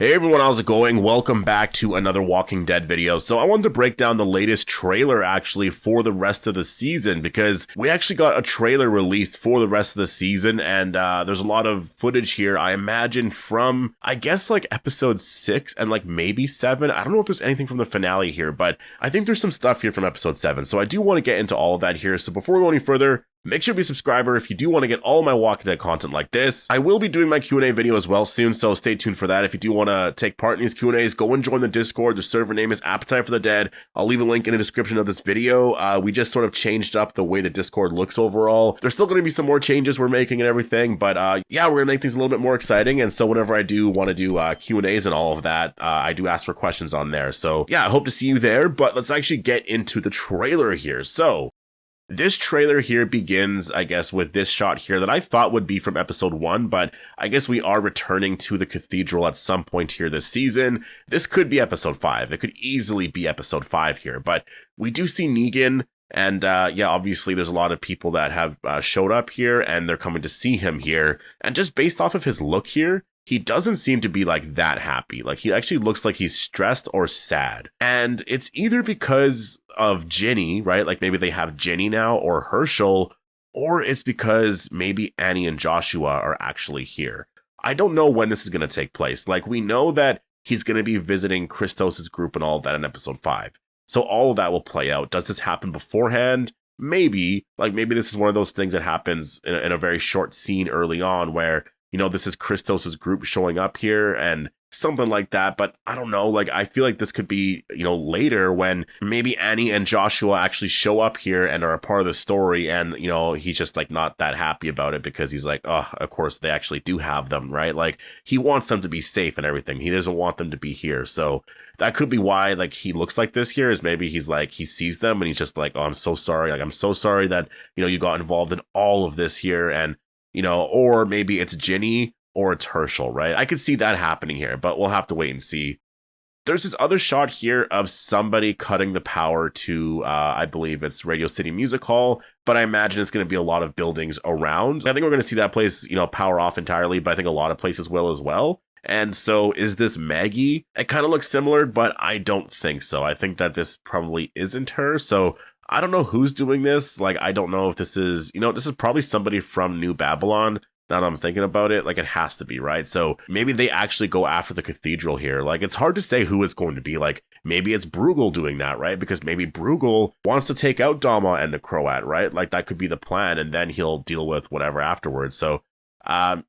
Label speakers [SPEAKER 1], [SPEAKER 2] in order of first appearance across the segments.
[SPEAKER 1] Hey everyone, how's it going? Welcome back to another Walking Dead video. So I wanted to break down the latest trailer actually for the rest of the season because we actually got a trailer released for the rest of the season and there's a lot of footage here, I imagine from, I guess like episode 6 and like maybe 7. I don't know if there's anything from the finale here, but I think there's some stuff here from episode 7. So I do want to get into all of that here. So before we go any further, make sure to be a subscriber if you do want to get all my Walking Dead content like this. I will be doing my Q&A video as well soon, so stay tuned for that. If you do want to take part in these Q&As, go and join the Discord. The server name is Appetite for the Dead. I'll leave a link in the description of this video. We just sort of changed up the way the Discord looks overall. There's still going to be some more changes we're making and everything, but yeah, we're going to make things a little bit more exciting. And so whenever I do want to do Q&As and all of that, I do ask for questions on there. So yeah, I hope to see you there, but let's actually get into the trailer here. So this trailer here begins, I guess, with this shot here that I thought would be from episode 1, but I guess we are returning to the cathedral at some point here this season. This could be episode 5. It could easily be episode 5 here, but we do see Negan, and yeah, obviously there's a lot of people that have showed up here, and they're coming to see him here, and just based off of his look here, he doesn't seem to be like that happy. Like he actually looks like he's stressed or sad. And it's either because of Ginny, right? Like maybe they have Ginny now or Herschel, or it's because maybe Annie and Joshua are actually here. I don't know when this is going to take place. Like we know that he's going to be visiting Christos' group and all of that in episode 5. So all of that will play out. Does this happen beforehand? Maybe. Like maybe this is one of those things that happens in a very short scene early on where, you know, this is Christos' group showing up here and something like that. But I don't know, like, I feel like this could be, you know, later when maybe Annie and Joshua actually show up here and are a part of the story. And, you know, he's just like not that happy about it because he's like, oh, of course they actually do have them, right? Like he wants them to be safe and everything. He doesn't want them to be here. So that could be why like he looks like this here is maybe he's like, he sees them and he's just like, oh, I'm so sorry. Like, I'm so sorry that, you know, you got involved in all of this here. And you know, or maybe it's Ginny or it's Herschel, right? I could see that happening here, but we'll have to wait and see. There's this other shot here of somebody cutting the power to, I believe it's Radio City Music Hall, but I imagine it's going to be a lot of buildings around. I think we're going to see that place, you know, power off entirely, but I think a lot of places will as well. And so is this Maggie? It kind of looks similar, but I don't think so. I think that this probably isn't her. So I don't know who's doing this. Like, I don't know if this is, you know, this is probably somebody from New Babylon. Now that I'm thinking about it, like it has to be, right? So maybe they actually go after the cathedral here. Like it's hard to say who it's going to be. Like maybe it's Bruegel doing that, right? Because maybe Bruegel wants to take out Dama and the Croat, right? Like that could be the plan and then he'll deal with whatever afterwards. So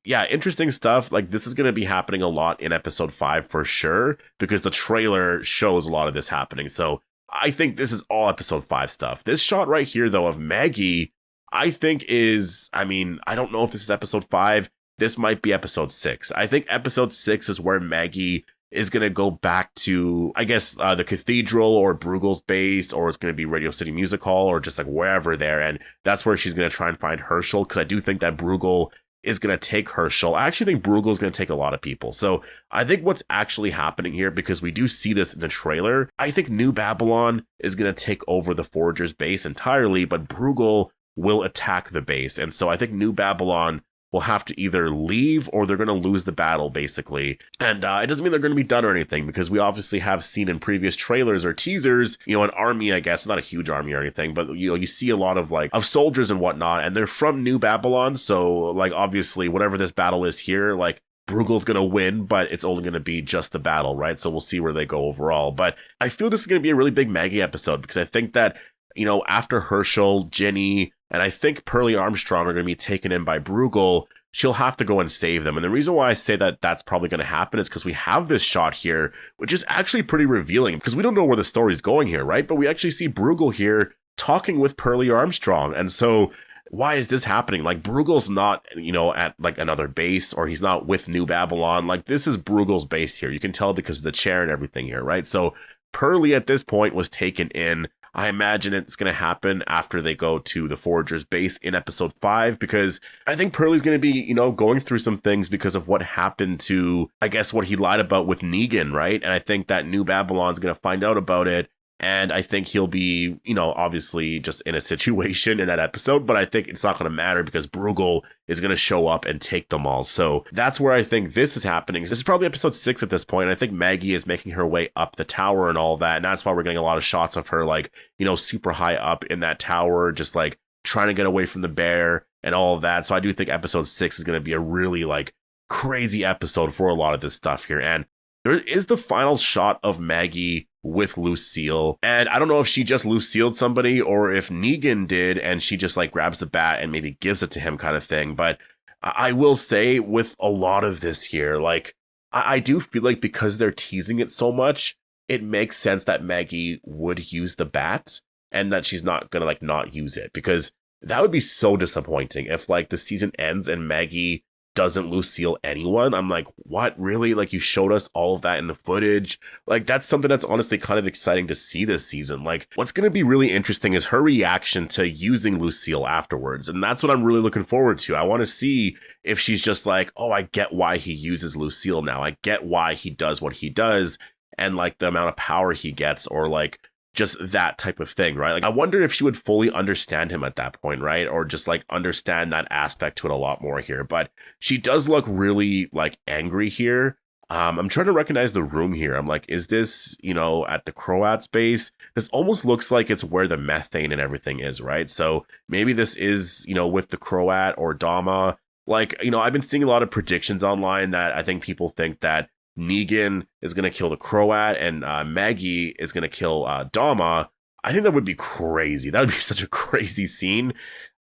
[SPEAKER 1] yeah, interesting stuff. Like this is going to be happening a lot in episode 5 for sure because the trailer shows a lot of this happening. So I think this is all episode 5 stuff. This shot right here, though, of Maggie, I think is, I mean, I don't know if this is episode 5. This might be episode 6. I think episode 6 is where Maggie is going to go back to, I guess, the cathedral or Bruegel's base, or it's going to be Radio City Music Hall or just like wherever there. And that's where she's going to try and find Herschel because I do think that Bruegel is going to take Herschel. I actually think Bruegel is going to take a lot of people. So I think what's actually happening here, because we do see this in the trailer, I think New Babylon is going to take over the Foragers base entirely, but Bruegel will attack the base. And so I think New Babylon will have to either leave or they're going to lose the battle, basically. And it doesn't mean they're going to be done or anything, because we obviously have seen in previous trailers or teasers, you know, an army, I guess, not a huge army or anything, but you know, you see a lot of like of soldiers and whatnot, and they're from New Babylon. So like, obviously, whatever this battle is here, like Bruegel's going to win, but it's only going to be just the battle, right? So we'll see where they go overall. But I feel this is going to be a really big Maggie episode because I think that, you know, after Herschel, Ginny, and I think Pearlie Armstrong are going to be taken in by Bruegel, she'll have to go and save them. And the reason why I say that that's probably going to happen is because we have this shot here, which is actually pretty revealing because we don't know where the story's going here, right? But we actually see Bruegel here talking with Pearlie Armstrong. And so why is this happening? Like Bruegel's not, you know, at like another base, or he's not with New Babylon. Like this is Bruegel's base here. You can tell because of the chair and everything here, right? So Pearlie at this point was taken in. I imagine it's going to happen after they go to the Foragers base in episode 5, because I think Pearlie's going to be, you know, going through some things because of what happened to, I guess, what he lied about with Negan, right? And I think that New Babylon's going to find out about it And I think he'll be, obviously just in a situation in that episode, but I think it's not going to matter because Bruegel is going to show up and take them all. So that's where I think this is happening. This is probably episode 6 at this point. I think Maggie is making her way up the tower and all that. And that's why we're getting a lot of shots of her, like, super high up in that tower, just like trying to get away from the bear and all of that. So I do think episode 6 is going to be a really like crazy episode for a lot of this stuff here. And there is the final shot of Maggie with Lucille. And I don't know if she just Lucille'd somebody or if Negan did and she just like grabs the bat and maybe gives it to him kind of thing. But I will say with a lot of this here, like I do feel like because they're teasing it so much, it makes sense that Maggie would use the bat and that she's not gonna like not use it, because that would be so disappointing if like the season ends and Maggie doesn't Lucille anyone. I'm like, what, really? Like, you showed us all of that in the footage. Like, that's something that's honestly kind of exciting to see this season. Like, what's going to be really interesting is her reaction to using Lucille afterwards. And that's what I'm really looking forward to. I want to see if she's just like, oh, I get why he uses Lucille now. I get why he does what he does and like the amount of power he gets, or like just that type of thing, right? Like, I wonder if she would fully understand him at that point, right? Or just like understand that aspect to it a lot more here. But she does look really like angry here. I'm trying to recognize the room here. I'm like, is this, at the Croat's base? This almost looks like it's where the methane and everything is, right? So maybe this is, with the Croat or Dama. Like, I've been seeing a lot of predictions online that I think people think that Negan is going to kill the Croat and Maggie is going to kill Dama. I think that would be crazy. That would be such a crazy scene.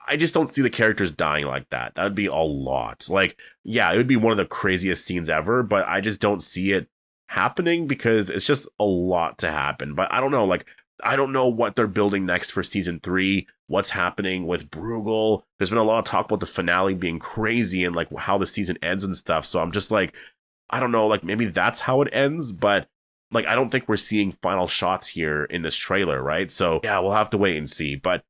[SPEAKER 1] I just don't see the characters dying like that. That would be a lot. Like, yeah, it would be one of the craziest scenes ever, but I just don't see it happening because it's just a lot to happen. But I don't know, like, I don't know what they're building next for season 3, what's happening with Bruegel. There's been a lot of talk about the finale being crazy and like how the season ends and stuff. So I'm just like, I don't know, like maybe that's how it ends, but like I don't think we're seeing final shots here in this trailer, right? So yeah, we'll have to wait and see. But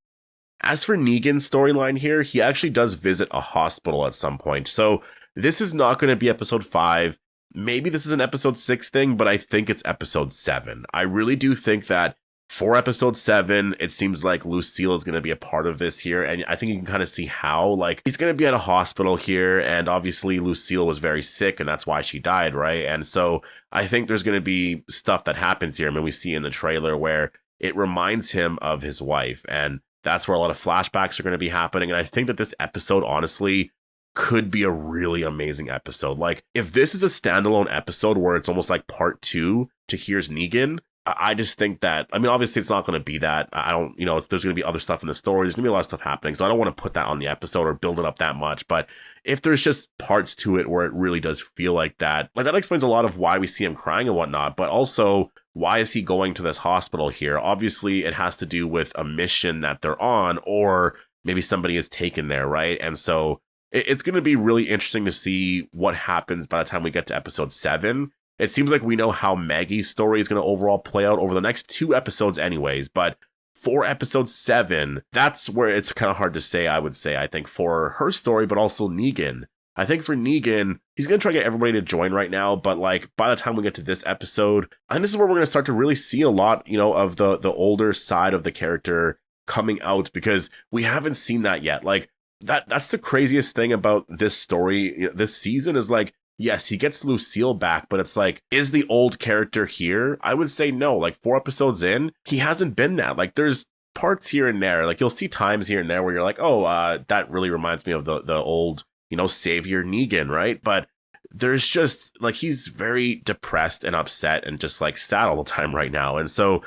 [SPEAKER 1] as for Negan's storyline here, he actually does visit a hospital at some point. So this is not going to be episode 5. Maybe this is an episode 6 thing, but I think it's episode 7. I really do think that for episode 7, it seems like Lucille is going to be a part of this here. And I think you can kind of see how, like, he's going to be at a hospital here. And obviously Lucille was very sick and that's why she died, right? And so I think there's going to be stuff that happens here. I mean, we see in the trailer where it reminds him of his wife. And that's where a lot of flashbacks are going to be happening. And I think that this episode, honestly, could be a really amazing episode. Like, if this is a standalone episode where it's almost like part 2 to Here's Negan, I just think that, I mean, obviously it's not going to be that. I don't, there's going to be other stuff in the story. There's going to be a lot of stuff happening. So I don't want to put that on the episode or build it up that much. But if there's just parts to it where it really does feel like that explains a lot of why we see him crying and whatnot. But also, why is he going to this hospital here? Obviously, it has to do with a mission that they're on, or maybe somebody is taken there, right? And so it's going to be really interesting to see what happens by the time we get to episode 7. It seems like we know how Maggie's story is going to overall play out over the next 2 episodes anyways, but for episode 7, that's where it's kind of hard to say, I would say, I think, for her story, but also Negan. I think for Negan, he's going to try to get everybody to join right now, but like by the time we get to this episode, I think this is where we're going to start to really see a lot, of the older side of the character coming out, because we haven't seen that yet. Like that's the craziest thing about this story, this season, is like, yes, he gets Lucille back, but it's like, is the old character here? I would say no. Like 4 episodes in, he hasn't been that. Like there's parts here and there. Like you'll see times here and there where you're like, oh, that really reminds me of the old, savior Negan, right? But there's just like, he's very depressed and upset and just like sad all the time right now. And so,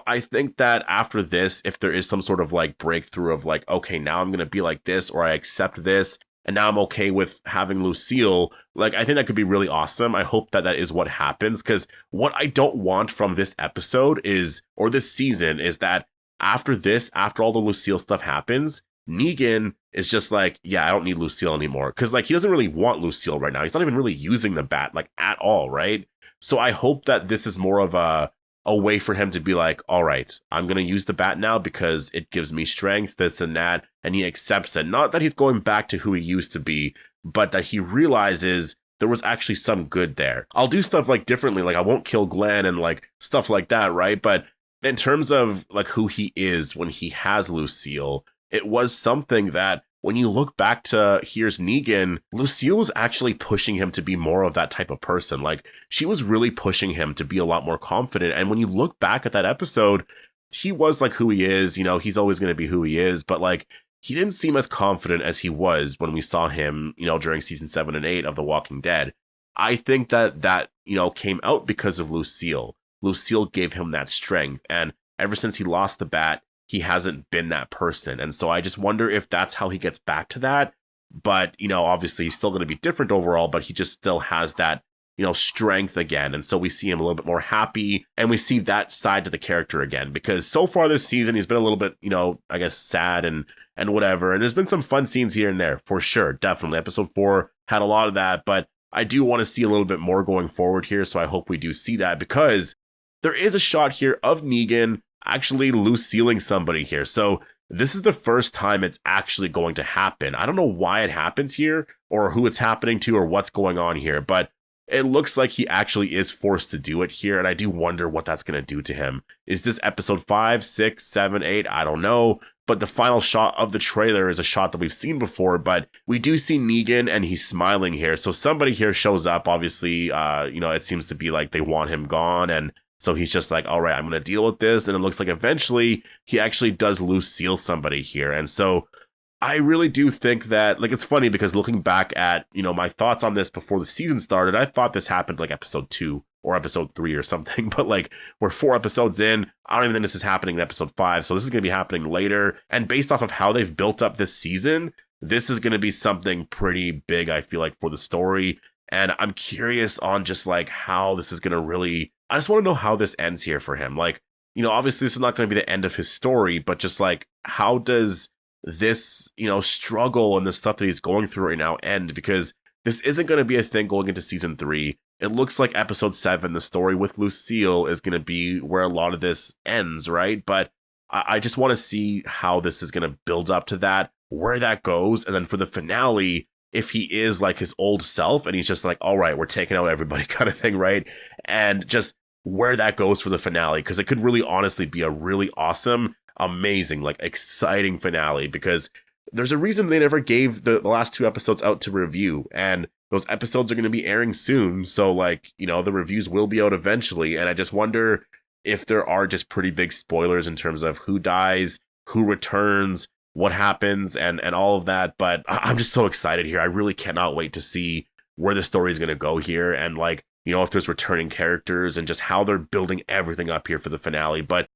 [SPEAKER 1] I think that after this, if there is some sort of like breakthrough of like, okay, now I'm going to be like this, or I accept this, and now I'm okay with having Lucille, like, I think that could be really awesome. I hope that is what happens, because what I don't want from this episode is, or this season, is that after this, after all the Lucille stuff happens, Negan is just like, yeah, I don't need Lucille anymore. Because, like, he doesn't really want Lucille right now. He's not even really using the bat, like, at all, right? So I hope that this is more of a way for him to be like, all right, I'm going to use the bat now because it gives me strength, this and that, and he accepts it. Not that he's going back to who he used to be, but that he realizes there was actually some good there. I'll do stuff like differently, like I won't kill Glenn and like stuff like that, right? But in terms of like who he is when he has Lucille, it was something that when you look back to Here's Negan, Lucille was actually pushing him to be more of that type of person. Like, she was really pushing him to be a lot more confident. And when you look back at that episode, he was like who he is, you know, he's always going to be who he is, but like, he didn't seem as confident as he was when we saw him, you know, during season 7 and 8 of The Walking Dead. I think that, you know, came out because of Lucille. Lucille gave him that strength. And ever since he lost the bat, he hasn't been that person. And so I just wonder if that's how he gets back to that. But, you know, obviously he's still going to be different overall, but he just still has that, you know, strength again. And so we see him a little bit more happy, and we see that side to the character again, because so far this season, he's been a little bit, you know, I guess sad and whatever. And there's been some fun scenes here and there for sure. Definitely. Episode 4 had a lot of that, but I do want to see a little bit more going forward here. So I hope we do see that, because there is a shot here of Negan actually Lucilleing somebody here. So this is the first time it's actually going to happen. I don't know why it happens here, or who it's happening to, or what's going on here, but it looks like he actually is forced to do it here, and I do wonder what that's going to do to him. Is this episode 5, 6, 7, 8? I don't know, but the final shot of the trailer is a shot that we've seen before, but we do see Negan, and he's smiling here. So somebody here shows up, obviously, you know, it seems to be like they want him gone, and so he's just like, all right, I'm going to deal with this, and it looks like eventually he actually does Lucille somebody here, and so I really do think that, like, it's funny because looking back at, you know, my thoughts on this before the season started, I thought this happened like episode 2 or episode 3 or something, but like, we're 4 episodes in. I don't even think this is happening in episode 5. So this is going to be happening later. And based off of how they've built up this season, this is going to be something pretty big, I feel like, for the story. And I'm curious on just like how this is going to really, I just want to know how this ends here for him. Like, you know, obviously this is not going to be the end of his story, but just like, how does this, you know, struggle and the stuff that he's going through right now end? Because this isn't going to be a thing going into season 3. It looks like episode 7, the story with Lucille, is going to be where a lot of this ends, right? But I just want to see how this is going to build up to that, where that goes. And then for the finale, if he is like his old self and he's just like, all right, we're taking out everybody kind of thing, right? And just where that goes for the finale, because it could really honestly be a really awesome, amazing, like exciting finale, because there's a reason they never gave the last 2 episodes out to review, and those episodes are going to be airing soon. So like, you know, the reviews will be out eventually. And I just wonder if there are just pretty big spoilers in terms of who dies, who returns, what happens, and all of that. But I'm just so excited here. I really cannot wait to see where the story is going to go here. And like, you know, if there's returning characters and just how they're building everything up here for the finale. But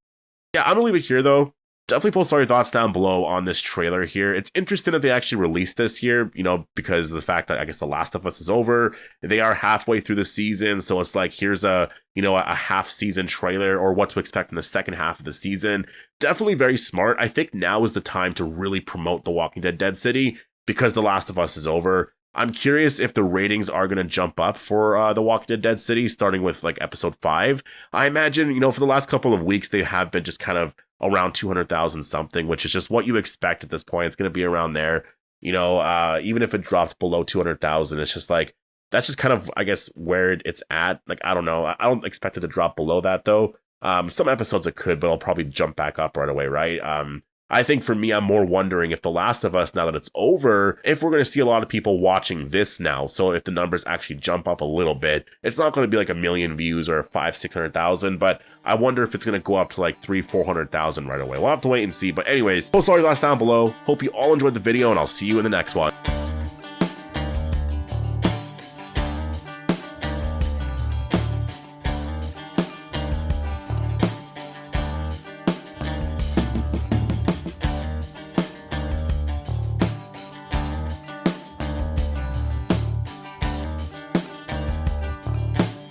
[SPEAKER 1] yeah, I'm gonna leave it here though. Definitely post all your thoughts down below on this trailer here. It's interesting that they actually released this here, you know, because of the fact that I guess The Last of Us is over. They are halfway through the season, so it's like, here's a, you know, a half season trailer, or what to expect in the second half of the season. Definitely very smart. I think now is the time to really promote The Walking Dead Dead City, because The Last of Us is over. I'm curious if the ratings are going to jump up for The Walking Dead Dead City, starting with like episode 5. I imagine, you know, for the last couple of weeks, they have been just kind of around 200,000 something, which is just what you expect at this point. It's going to be around there, you know, even if it drops below 200,000, it's just like, that's just kind of, I guess, where it's at. Like, I don't know. I don't expect it to drop below that though. Some episodes it could, but it'll probably jump back up right away, right? I think for me, I'm more wondering if The Last of Us, now that it's over, if we're going to see a lot of people watching this now. So if the numbers actually jump up a little bit, it's not going to be like 1 million views or 500,000-600,000, but I wonder if it's going to go up to like 300,000-400,000 right away. We'll have to wait and see. But anyways, post all your thoughts down below. Hope you all enjoyed the video, and I'll see you in the next one.